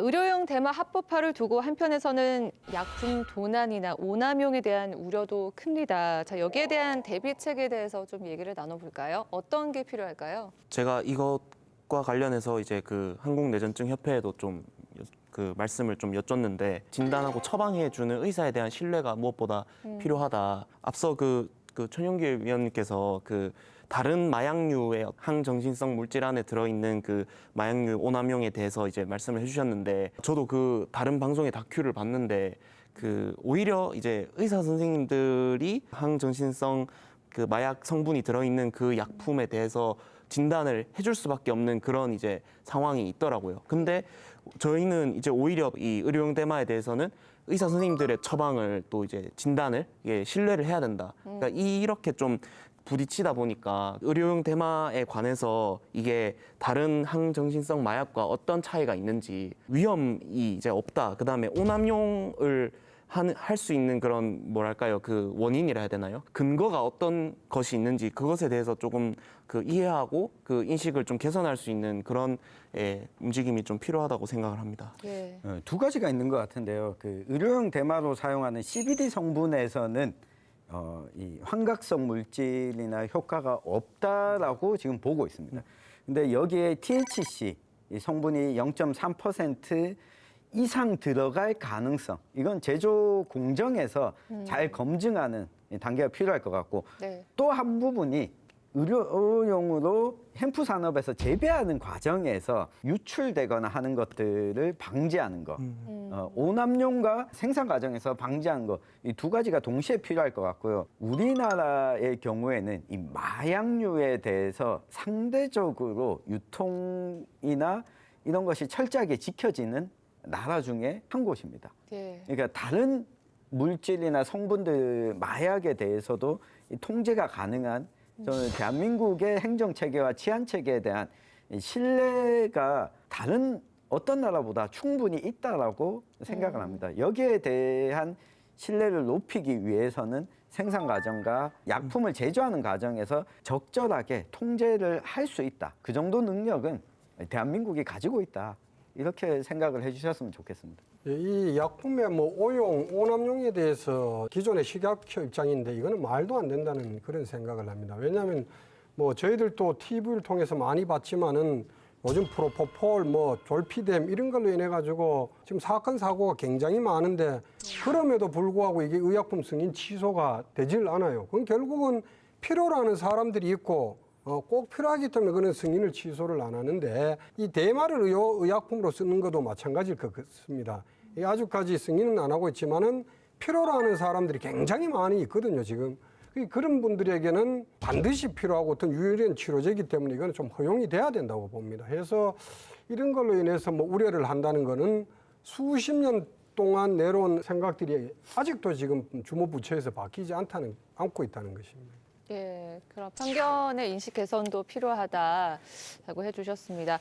의료용 대마 합법화를 두고 한편에서는 약품 도난이나 오남용에 대한 우려도 큽니다. 자, 여기에 대한 대비책에 대해서 좀 얘기를 나눠볼까요? 어떤 게 필요할까요? 제가 이것과 관련해서 이제 그 한국내전증협회에도 좀 그 말씀을 좀 여쭙는데 진단하고 처방해주는 의사에 대한 신뢰가 무엇보다 필요하다. 앞서 그 천용길 위원님께서 그 다른 마약류의 항정신성 물질 안에 들어있는 그 마약류 오남용에 대해서 이제 말씀을 해주셨는데 저도 그 다른 방송의 다큐를 봤는데 그 오히려 이제 의사 선생님들이 항정신성 그 마약 성분이 들어있는 그 약품에 대해서 진단을 해줄 수밖에 없는 그런 이제 상황이 있더라고요. 근데 저희는 이제 오히려 이 의료용 대마에 대해서는 의사 선생님들의 처방을 또 이제 진단을 신뢰를 해야 된다. 그러니까 이렇게 좀 부딪히다 보니까 의료용 대마에 관해서 이게 다른 항정신성 마약과 어떤 차이가 있는지 위험이 이제 없다. 그다음에 오남용을 할 수 있는 그런 뭐랄까요 그 원인이라 해야 되나요? 근거가 어떤 것이 있는지 그것에 대해서 조금 그 이해하고 그 인식을 좀 개선할 수 있는 그런 움직임이 좀 필요하다고 생각을 합니다. 예. 두 가지가 있는 것 같은데요. 그 의료용 대마로 사용하는 CBD 성분에서는 이 환각성 물질이나 효과가 없다라고 지금 보고 있습니다. 근데 여기에 THC 이 성분이 0.3% 이상 들어갈 가능성, 이건 제조 공정에서 잘 검증하는 단계가 필요할 것 같고, 네. 또 한 부분이 의료용으로 햄프 산업에서 재배하는 과정에서 유출되거나 하는 것들을 방지하는 것, 오남용과 생산 과정에서 방지하는 것, 이 두 가지가 동시에 필요할 것 같고요. 우리나라의 경우에는 이 마약류에 대해서 상대적으로 유통이나 이런 것이 철저하게 지켜지는 나라 중에 한 곳입니다. 예. 그러니까 다른 물질이나 성분들 마약에 대해서도 이 통제가 가능한 저는 대한민국의 행정 체계와 치안 체계에 대한 이 신뢰가 다른 어떤 나라보다 충분히 있다라고 생각을 합니다. 여기에 대한 신뢰를 높이기 위해서는 생산 과정과 약품을 제조하는 과정에서 적절하게 통제를 할 수 있다. 그 정도 능력은 대한민국이 가지고 있다. 이렇게 생각을 해주셨으면 좋겠습니다. 이 약품의 뭐 오용, 오남용에 대해서 기존의 식약처 입장인데 이거는 말도 안 된다는 그런 생각을 합니다. 왜냐하면 뭐 저희들도 TV를 통해서 많이 봤지만은 요즘 프로포폴, 뭐 졸피뎀 이런 걸로 인해 가지고 지금 사건 사고가 굉장히 많은데 그럼에도 불구하고 이게 의약품 승인 취소가 되질 않아요. 그건 결국은 필요로 하는 사람들이 있고 꼭 필요하기 때문에 그런 승인을 취소를 안 하는데 이 대마를 의약품으로 쓰는 것도 마찬가지일 것 같습니다. 아직까지 승인은 안 하고 있지만은 필요로 하는 사람들이 굉장히 많이 있거든요, 지금. 그런 분들에게는 반드시 필요하고 어떤 유일한 치료제이기 때문에 이건 좀 허용이 돼야 된다고 봅니다. 그래서 이런 걸로 인해서 뭐 우려를 한다는 거는 수십 년 동안 내려온 생각들이 아직도 지금 주무부처에서 바뀌지 않고 있다는 것입니다. 예, 그럼 편견의 인식 개선도 필요하다라고 해주셨습니다.